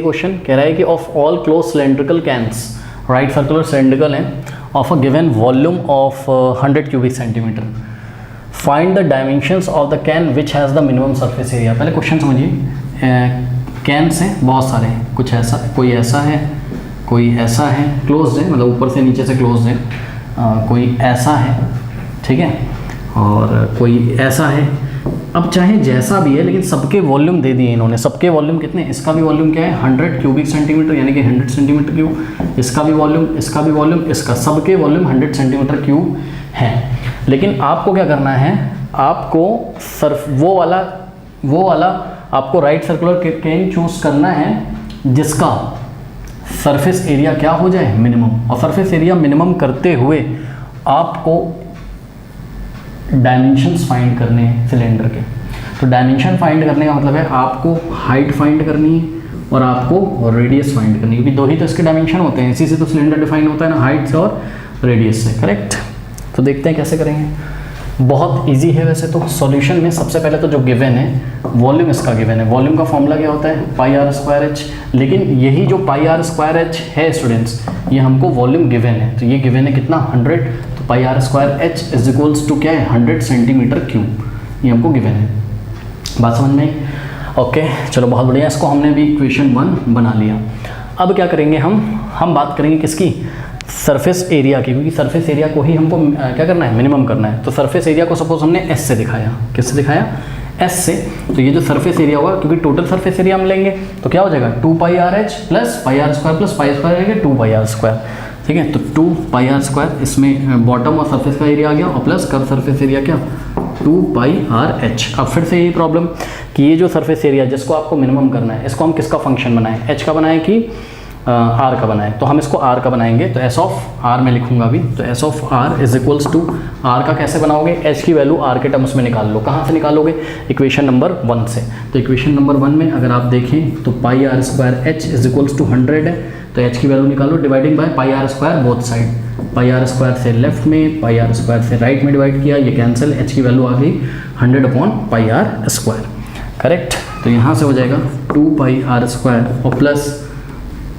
Question कह रहा है कि of all close cylindrical cans, right circular cylindrical है, of a given volume of 100 cubic centimetre, find the dimensions of the can which has the minimum surface area. पहले question समझिए, cans हैं बहुत सारे, कुछ ऐसा, कोई ऐसा है, कोई ऐसा है, क्लोज्ड है मतलब ऊपर से नीचे से क्लोज्ड है, कोई ऐसा है, ठीक है, और कोई ऐसा है। अब चाहे जैसा भी है लेकिन सबके वॉल्यूम दे दिए इन्होंने, सबके वॉल्यूम कितने, इसका भी वॉल्यूम क्या है 100 क्यूबिक सेंटीमीटर यानी कि 100 सेंटीमीटर क्यूब, इसका भी वॉल्यूम, इसका भी वॉल्यूम, इसका, सबके वॉल्यूम 100 सेंटीमीटर क्यूब है। लेकिन आपको क्या करना है, आपको वो वाला आपको राइट सर्कुलर कैन चूज करना है जिसका सरफेस एरिया क्या हो जाए, मिनिमम। और सरफेस एरिया मिनिमम करते हुए आपको डायमेंशंस फाइंड करने हैं सिलेंडर के। तो डायमेंशन फाइंड करने का मतलब है आपको हाइट फाइंड करनी है और आपको रेडियस फाइंड करनी है, क्योंकि दो ही तो इसके डायमेंशन होते हैं, इसी से तो सिलेंडर डिफाइन होता है ना, हाइट से और रेडियस से, करेक्ट। तो देखते हैं कैसे करेंगे, बहुत इजी है वैसे तो। सॉल्यूशन में सबसे पहले तो जो गिवन है वॉल्यूम, इसका गिवन है, वॉल्यूम का फॉर्मूला क्या होता है πr²h, लेकिन यही जो πr² है स्टूडेंट्स, ये हमको वॉल्यूम गिवन है, तो ये गिवन है कितना 100, तो πr²h इज इक्वल्स टू क्या है 100 सेंटीमीटर क्यूब, ये हमको गिवन है। बात समझ में? ओके चलो बहुत बढ़िया, इसको हमने भी इक्वेशन 1 बना लिया। अब क्या करेंगे हम बात करेंगे किसकी, सरफेस एरिया की, क्योंकि सरफेस एरिया को ही हमको क्या करना है, मिनिमम करना है। तो सरफेस एरिया को सपोज हमने एस से दिखाया, किससे दिखाया, एस से, तो ये जो सरफेस एरिया होगा, क्योंकि टोटल सरफेस एरिया हम लेंगे तो क्या हो जाएगा 2πrh plus πr² plus πr² लेंगे 2πr², ठीक है। तो 2πr², इसमें बॉटम और सरफेस का एरिया आ गया, और प्लस कर्व सरफेस एरिया क्या 2πrh। अब फिर से यही प्रॉब्लम कि ये जो सरफेस एरिया जिसको आपको मिनिमम करना है, इसको हम किसका फंक्शन बनाएं, एच का बनाएं कि आर का बनाएं। तो हम इसको आर का बनाएंगे, तो एस ऑफ आर में लिखूंगा अभी, तो s of r is equals to, r का कैसे बनाओगे, एच की वैल्यू आर के टर्म्स में निकाल लो। कहाँ से निकालोगे, इक्वेशन नंबर 1 से। तो इक्वेशन नंबर 1 में अगर आप देखें तो πr²h इज इक्वल्स टू 100 है, तो एच की वैल्यू निकालो, dividing by πr² both side, πr² से लेफ्ट में, πr² से राइट में डिवाइड किया, ये कैंसिल, एच की वैल्यू आ गई 100/πr², करेक्ट। तो यहाँ से हो जाएगा 2πr² और प्लस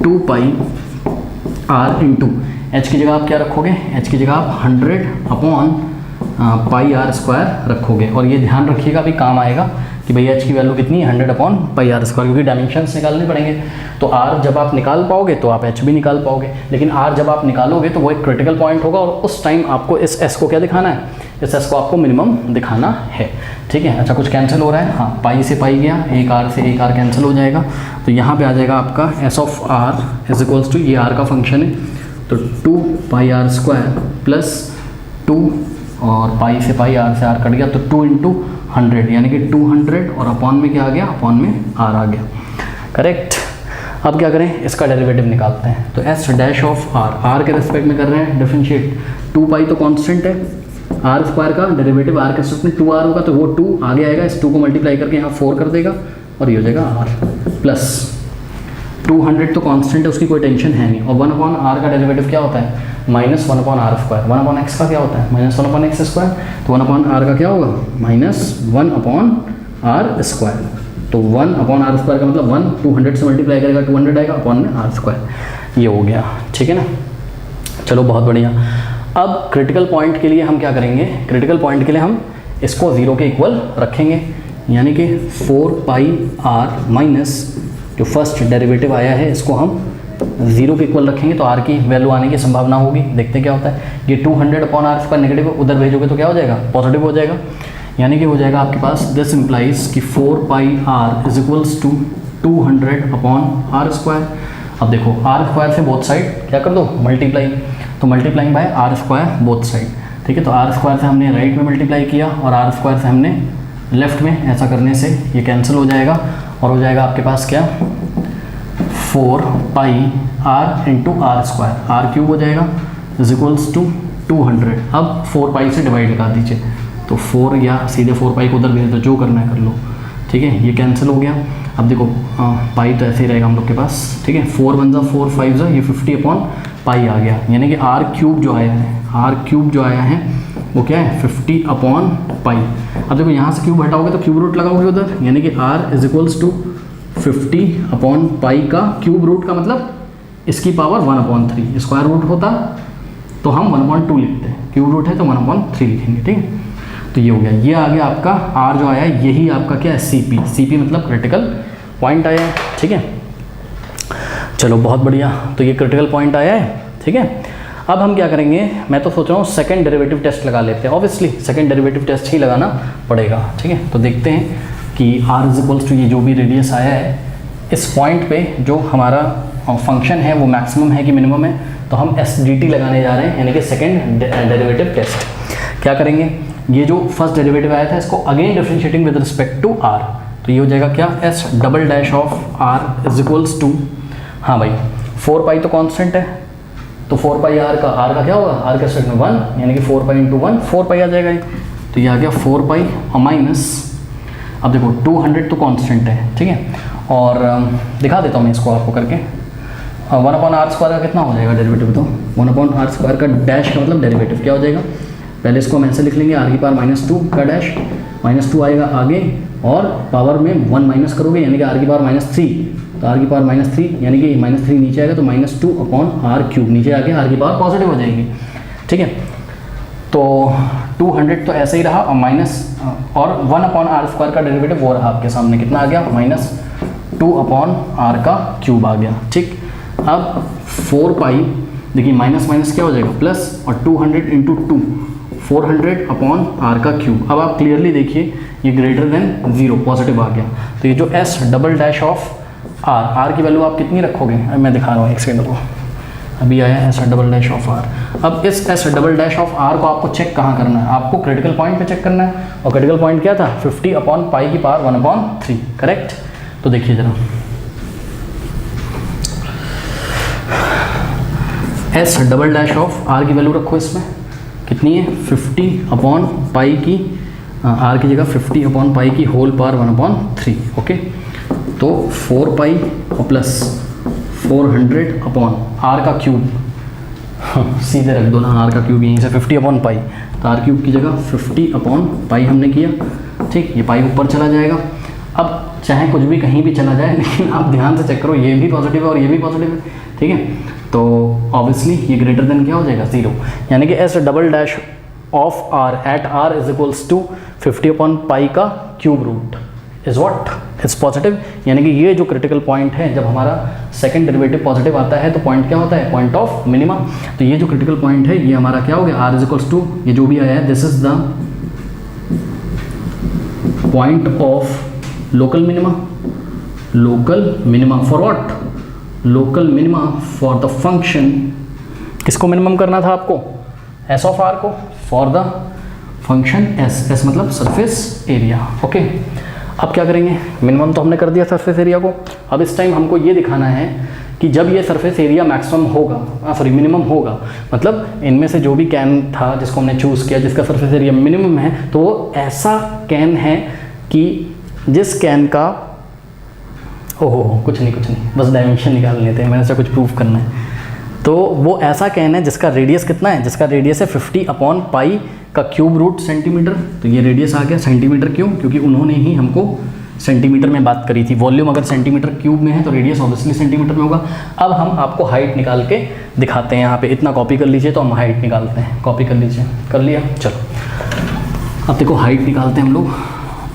2πr इंटू एच की जगह आप क्या रखोगे, एच की जगह आप 100/πr² रखोगे। और ये ध्यान रखिएगा, अभी काम आएगा कि भैया एच की वैल्यू कितनी है 100/πr², क्योंकि डायमेंशंस निकालने पड़ेंगे। तो आर जब आप निकाल पाओगे तो आप एच भी निकाल पाओगे, लेकिन आर जब आप निकालोगे तो वो एक क्रिटिकल पॉइंट होगा, और उस टाइम आपको इस एस को क्या दिखाना है, इस एस को आपको मिनिमम दिखाना है, ठीक है। अच्छा कुछ कैंसिल हो रहा है, हाँ, पाई से पाई गया, एक आर से एक आर कैंसिल हो जाएगा, तो यहाँ पे आ जाएगा आपका s of r is equals to, ये आर का फंक्शन है, तो 2πr² प्लस 2 और पाई से पाई, आर से आर कट गया, तो 2 इंटू 100 यानी कि 200, और अपॉन में क्या आ गया, अपॉन में आर आ गया, करेक्ट। अब क्या करें, इसका डेरिवेटिव निकालते हैं। तो s dash of r, r के रिस्पेक्ट में कर रहे हैं डिफरेंशिएट, 2π तो कांस्टेंट है, r² का डेरिवेटिव आर के रिस्पेक्ट में 2r होगा, तो वो 2 आगे आएगा, इस 2 को मल्टीप्लाई करके यहाँ 4 कर देगा, और ये हो जाएगा r, प्लस 200 तो कांस्टेंट है, उसकी कोई टेंशन है नहीं, और 1/r का डेरिवेटिव क्या होता है, -1/r², 1/x का क्या होता है, -1/x², तो 1/r का क्या होगा, -1/r², तो 1/r² का मतलब 1, 200 से मल्टीप्लाई करेगा 200 आएगा, अपॉन में r², ये हो गया, ठीक है ना। चलो बहुत बढ़िया। अब क्रिटिकल पॉइंट के लिए हम क्या करेंगे, क्रिटिकल पॉइंट के लिए हम इसको 0 के इक्वल रखेंगे, यानी कि 4πr माइनस जो फर्स्ट डेरिवेटिव आया है इसको हम 0 के इक्वल रखेंगे, तो r की वैल्यू आने की संभावना होगी। देखते हैं क्या होता है, ये 200/r² नेगेटिव उधर भेजोगे तो क्या हो जाएगा, पॉजिटिव हो जाएगा, यानी कि हो जाएगा आपके पास, दिस इम्प्लाइज कि 4πr is equals to 200/r²। अब देखो r² से बोथ साइड क्या कर दो, मल्टीप्लाई, तो multiplying by r² both side, ठीक है। तो r² से हमने राइट में मल्टीप्लाई किया और r² से हमने लेफ्ट में, ऐसा करने से ये कैंसिल हो जाएगा, और हो जाएगा आपके पास क्या 4πr इंटू r², r³ हो जाएगा इज इक्वल्स टू 200। अब 4π से डिवाइड लगा दीजिए, तो 4 या सीधे 4π को उधर भेज दो, जो करना है कर लो, ठीक है। ये कैंसिल हो गया, अब देखो पाई तो ऐसे ही रहेगा हम लोग के पास, ठीक है। 4 1 जा 4 5 जा, ये 50/π आ गया, यानी कि r³ जो आया है, r³ जो आया है वो क्या है 50/π। अब देखो यहाँ से क्यूब हटाओगे तो क्यूब रूट लगाओगे उधर, यानी कि r is equals to 50 upon pi का क्यूब रूट का मतलब इसकी पावर 1/3, स्क्वायर रूट होता तो हम 1/2 लिखते हैं, क्यूब रूट है तो 1/3 लिखेंगे, ठीक है। तो ये हो गया, ये आ गया आपका आर जो आया है, यही आपका क्या है सीपी मतलब क्रिटिकल पॉइंट आया है, ठीक है। चलो बहुत बढ़िया, तो ये क्रिटिकल पॉइंट आया है, ठीक है। अब हम क्या करेंगे, मैं तो सोच रहा हूँ सेकंड डेरिवेटिव टेस्ट लगा लेते हैं, ऑब्वियसली सेकंड डेरिवेटिव टेस्ट ही लगाना पड़ेगा, ठीक है। तो देखते हैं कि r इज इक्वल्स टू ये जो भी रेडियस आया है, इस पॉइंट पे जो हमारा फंक्शन है वो मैक्सिमम है कि मिनिमम है, तो हम SDT लगाने जा रहे हैं, यानी कि सेकंड डेरिवेटिव टेस्ट। क्या करेंगे, ये जो फर्स्ट डेरिवेटिव आया था इसको again differentiating with respect to r, तो ये हो जाएगा क्या, s double dash of r is equals to, हाँ भाई 4 पाई तो कांस्टेंट है, तो 4 पाई r का क्या होगा, r के रिस्पेक्ट में 1, यानी कि 4 पाई इंटू 1 4 पाई आ जाएगा, तो ये आ गया 4 पाई माइनस, अब देखो 200 तो कांस्टेंट है, ठीक है, और दिखा देता हूँ मैं इसको आपको करके, 1/r² का कितना हो जाएगा डेरिवेटिव, तो 1/r² का डैश का मतलब डेरिवेटिव क्या हो जाएगा, पहले इसको हम ऐसे लिख लेंगे, r की पावर -2 का डैश, -2 आएगा आगे और पावर में 1 माइनस करोगे यानी कि r की पावर -3, तो r की पावर -3 यानी कि -3 नीचे आएगा तो -2/r³ नीचे आके r की पावर पॉजिटिव हो जाएगी, ठीक है। तो 200 तो ऐसे ही रहा और माइनस और 1/r² का डेरिवेटिव वो रहा आपके सामने, कितना आ गया, -2/r³ आ गया, ठीक। अब 4 पाई देखिए माइनस माइनस क्या हो जाएगा प्लस, और 200 इंटू 2 400/r³। अब आप क्लियरली देखिए ये ग्रेटर देन 0 पॉजिटिव आ गया, तो ये जो s double dash of r की वैल्यू आप कितनी रखोगे, मैं दिखा रहा हूँ एक सेकंड को, अभी आया s double dash of r। अब इस s double dash of r को आपको चेक कहाँ करना है, आपको क्रिटिकल पॉइंट पे चेक करना है, और क्रिटिकल पॉइंट क्या था 50 अपॉन पाई की पावर 1/3, करेक्ट। तो देखिए जरा s double dash of r की वैल्यू रखो, इसमें कितनी है 50 अपॉन पाई की, r की जगह 50 अपॉन पाई की होल पावर 1/3, ओके। तो 4 पाई और प्लस 400 अपॉन r का क्यूब, सीधे रख दो ना r का क्यूब, यहीं से 50 अपॉन पाई, तो r³ की जगह 50 अपॉन पाई हमने किया, ठीक। ये पाई ऊपर चला जाएगा, अब चाहे कुछ भी कहीं भी चला जाए लेकिन आप ध्यान से चेक करो, ये भी पॉजिटिव है और ये भी पॉजिटिव है, ठीक है। तो ऑब्वियसली ये ग्रेटर देन क्या हो जाएगा 0, यानी कि s double dash of r at r is equals to 50 upon pi का cube root is what, is positive, यानी कि ये जो क्रिटिकल पॉइंट है, जब हमारा सेकंड डेरिवेटिव पॉजिटिव आता है तो पॉइंट क्या होता है, पॉइंट ऑफ मिनिमा। तो ये जो क्रिटिकल पॉइंट है ये हमारा क्या हो गया, r इज इक्वल्स टू ये जो भी आया है, this is the point of local minima, local minima for what, local minima for the function, किसको मिनिमम करना था आपको, s ऑफ r को, फॉर द फंक्शन s मतलब सरफेस एरिया, ओके। अब क्या करेंगे, मिनिमम तो हमने कर दिया सरफेस एरिया को, अब इस टाइम हमको ये दिखाना है कि जब ये सरफेस एरिया मैक्सिमम होगा, सॉरी मिनिमम होगा, मतलब इनमें से जो भी कैन था जिसको हमने चूज़ किया जिसका सरफेस एरिया मिनिमम है, तो वो ऐसा कैन है कि जिस कैन का, ओहो कुछ नहीं बस डायमेंशन निकाल लेते हैं, मैंने से कुछ प्रूफ करना है। तो वो ऐसा कैन है जिसका रेडियस कितना है, जिसका रेडियस है 50 अपॉन पाई का क्यूब रूट सेंटीमीटर, तो ये रेडियस आ गया सेंटीमीटर, क्यों, क्योंकि उन्होंने ही हमको सेंटीमीटर में बात करी थी, वॉल्यूम अगर सेंटीमीटर क्यूब में है तो रेडियस ऑब्वियसली सेंटीमीटर में होगा। अब हम आपको हाइट निकाल के दिखाते हैं, यहाँ पे इतना कॉपी कर लीजिए तो हम हाइट निकालते हैं, कॉपी कर लीजिए, कर लिया, चलो अब देखो हाइट निकालते हैं हम लोग,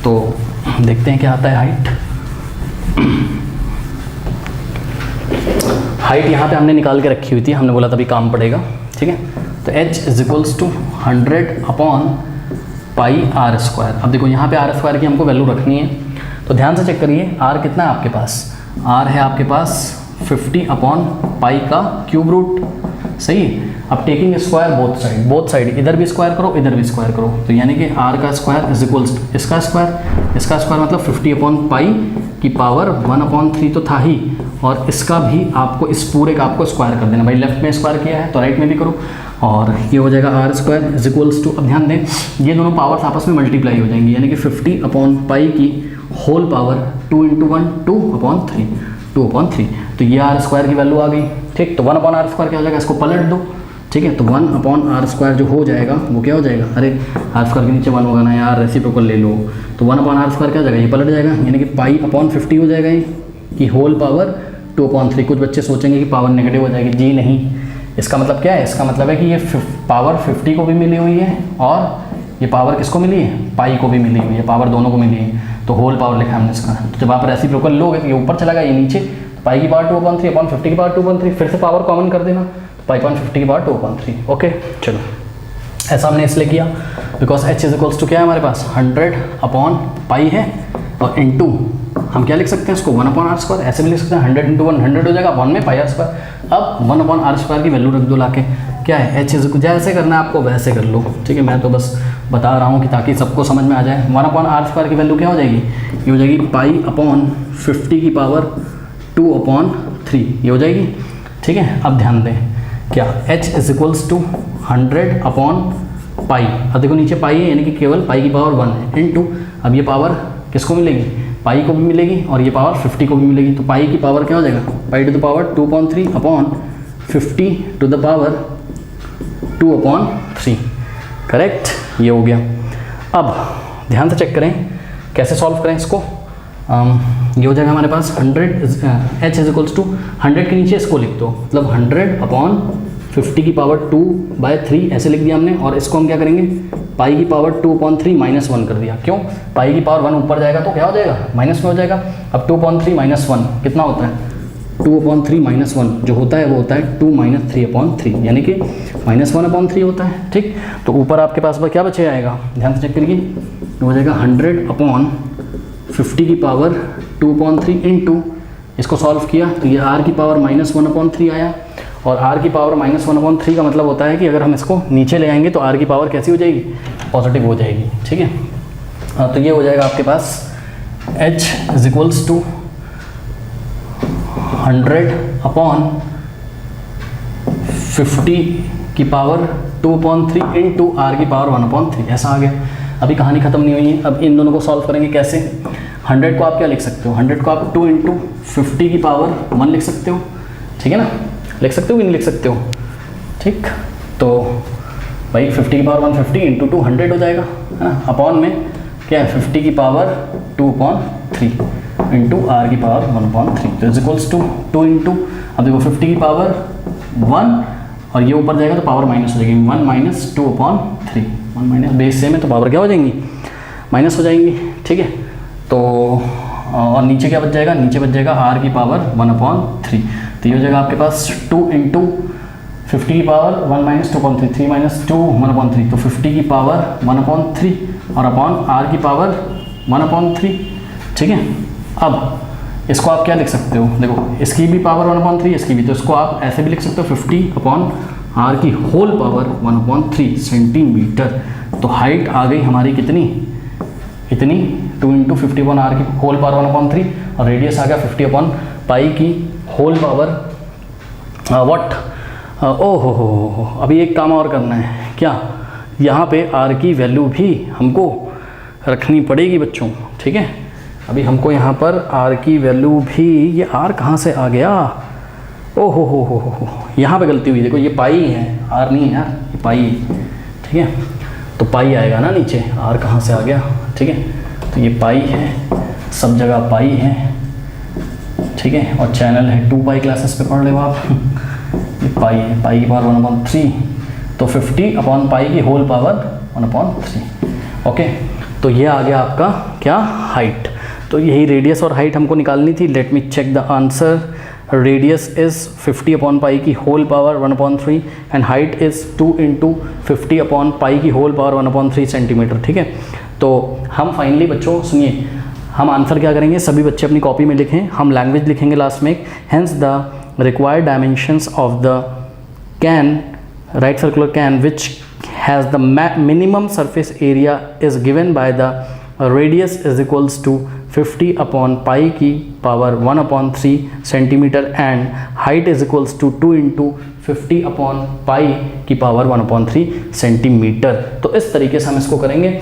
तो देखते हैं क्या आता है हाइट। हाइट यहाँ पे हमने निकाल के रखी हुई थी, हमने बोला तभी काम पड़ेगा, ठीक है। तो h is equals to 100 upon pi r²। अब देखो यहाँ पे r² की हमको वैल्यू रखनी है, तो ध्यान से चेक करिए, r कितना है आपके पास, r है आपके पास 50 अपॉन पाई का क्यूब रूट, सही। अब टेकिंग स्क्वायर बोथ साइड इधर भी स्क्वायर करो इधर भी स्क्वायर करो, तो यानी कि r का स्क्वायर इज इक्वल्स टू इसका स्क्वायर मतलब 50 अपॉन पाई की पावर 1/3 तो था ही, और इसका भी आपको इस पूरे का आपको स्क्वायर कर देना, भाई लेफ्ट में स्क्वायर किया है तो राइट में भी करो, और ये हो जाएगा r² इज इक्वल्स टू, अब ध्यान दें ये दोनों पावर्स आपस में मल्टीप्लाई हो जाएंगी, यानी कि 50 अपॉन पाई की होल पावर 2 × 1 2/3, तो ये r² की वैल्यू आ गई, ठीक। तो 1/r² क्या हो जाएगा, इसको पलट दो, ठीक है। तो 1/r² जो हो जाएगा वो क्या हो जाएगा, अरे r² के नीचे 1 होगा ना यार, रेसिप्रोकल ले लो, तो 1/r² क्या हो जाएगा, ये पलट जाएगा, यानी कि पाई अपॉन 50 हो जाएगा ये, की होल पावर 2/3। कुछ बच्चे सोचेंगे कि पावर नेगेटिव हो जाएगी, जी नहीं। इसका मतलब क्या है? इसका मतलब है कि ये पावर 50 को भी मिली हुई है और ये पावर किसको मिली है? पाई को भी मिली हुई है, पावर दोनों को मिली है, तो होल पावर लिखा हमने इसका। तो जब आप रेसिप्रोकल लोगे तो ये ऊपर चला गया, ये नीचे, तो पाई की पावर 2/3 अपॉन 50 की पावर 2/3, फिर से पावर कॉमन कर देना, तो पाई अपॉन 50 की पावर 2/3। ओके, चलो ऐसा हमने इसलिए किया because h is equals to क्या है हमारे पास? 100 अपॉन पाई है और इंटू हम क्या लिख सकते हैं इसको? 1/r²। ऐसे भी लिख सकते हैं 100 × 1 100 हो जाएगा, अपॉन में पाई r²। अब 1/r² की वैल्यू रख दो लाके, क्या है? h इज जैसे करना है आपको वैसे कर लो, ठीक है। मैं तो बस बता रहा हूँ कि ताकि सबको समझ में आ जाए। 1/r² की वैल्यू क्या हो जाएगी? ये हो जाएगी पाई अपॉन 50 की पावर 2/3, ये हो जाएगी, ठीक है। अब ध्यान दें क्या, h is equals to 100 upon pi, अब देखो नीचे पाई है यानी कि केवल पाई की पावर 1 है, इनटू अब ये पावर किसको मिलेगी? पाई को भी मिलेगी और ये पावर 50 को भी मिलेगी, तो पाई की पावर क्या हो जाएगा? Pi to the power 2/3 upon 50 to the power 2/3, correct, ये हो गया। अब ध्यान से चेक करें कैसे सॉल्व करें इसको। ये हो जाएगा हमारे पास 100 h इज इक्वल्स टू 100 के नीचे इसको लिख दो, मतलब 100 अपॉन 50 की पावर 2/3 ऐसे लिख दिया हमने, और इसको हम क्या करेंगे? पाई की पावर 2/3 -1 कर दिया। क्यों? पाई की पावर 1 ऊपर जाएगा तो क्या हो जाएगा? माइनस में हो जाएगा। अब 2/3 -1 कितना होता है? 2/3 -1 जो होता है वो होता है 2 - 3/3, यानी कि -1/3 होता है, ठीक। तो ऊपर आपके पास क्या बचे आएगा? ध्यान से चेक करिए, तो हो जाएगा 100 अपॉन 50 की पावर 2/3 इंटू, इसको सॉल्व किया तो ये r की पावर -1/3 आया, और r की पावर -1/3 का मतलब होता है कि अगर हम इसको नीचे ले आएंगे तो r की पावर कैसी हो जाएगी? पॉजिटिव हो जाएगी, ठीक है। तो ये हो जाएगा आपके पास h is equals to 100 upon 50 की पावर 2/3 इंटू r की पावर 1/3, ऐसा आ गया। अभी कहानी खत्म नहीं हुई है, अब इन दोनों को सॉल्व करेंगे कैसे? 100 को आप क्या लिख सकते हो? 100 को आप 2 × 50 की पावर 1 लिख सकते हो, ठीक है ना? लिख सकते हो कि नहीं लिख सकते हो? ठीक, तो भाई 50 की पावर 1 50 इंटू 2 100 हो जाएगा, है ना। अपॉन में क्या है? 50 की पावर 2/3 इंटू r की पावर 1/3, तो इज इक्वल्स टू 2 इंटू, अब देखो 50 की पावर 1 और ये ऊपर जाएगा तो पावर माइनस हो जाएगी, 1 - 2/3, 1 माइनस बेस सेम है तो पावर क्या हो जाएंगी? माइनस हो जाएंगी, ठीक है। तो और नीचे क्या बच जाएगा? नीचे बच जाएगा r की पावर 1/3, तो ये हो जाएगा आपके पास 2 इंटू 50 की पावर 1 - 2/3, 3 - 2 1/3, तो 50 की पावर 1/3 और अपॉन r की पावर 1/3, ठीक है। अब इसको आप क्या लिख सकते हो? देखो इसकी भी पावर 1/3, इसकी भी, तो इसको आप ऐसे भी लिख सकते हो 50 अपॉन r की होल पावर 1/3 सेंटीमीटर। तो हाइट आ गई हमारी कितनी? इतनी 2 × 50 अपॉन r की होल पावर 1/3, और रेडियस आ गया 50 अपॉन पाई की होल पावर व्हाट? ओ हो, अभी एक काम और करना है। क्या? यहाँ पे r की वैल्यू भी हमको रखनी पड़ेगी बच्चों, ठीक है। अभी हमको यहाँ पर r की वैल्यू भी, ये r कहाँ से आ गया? ओ हो, यहाँ पे गलती हुई, देखो ये पाई है, r नहीं है यार, ये पाई, ठीक है। तो पाई आएगा ना नीचे, r कहाँ से आ गया, ठीक है। तो ये पाई है, सब जगह पाई है, ठीक है। और चैनल है 2 पाई, क्लासेस पे पढ़ लो आप। ये पाई है, पाई की पावर 1/3, तो 50 अपॉन पाई की होल पावर 1/3, ओके। तो ये आ गया आपका क्या? हाइट। तो यही रेडियस और हाइट हमको निकालनी थी। Let me check the answer. Radius is 50 upon pi की whole power 1/3 and height is 2 × 50 upon pi की होल पावर 1/3 सेंटीमीटर, ठीक है। तो हम फाइनली बच्चों सुनिए, हम आंसर क्या करेंगे? सभी बच्चे अपनी कॉपी में लिखें, हम लैंग्वेज लिखेंगे लास्ट में। Hence the required dimensions of the can, right circular can which has the minimum surface area is given by the radius is equals to 50 upon pi की power 1/3 centimetre and height is equals to 2 × 50 upon pi की power 1/3 centimetre. तो इस तरीके से हम इसको करेंगे।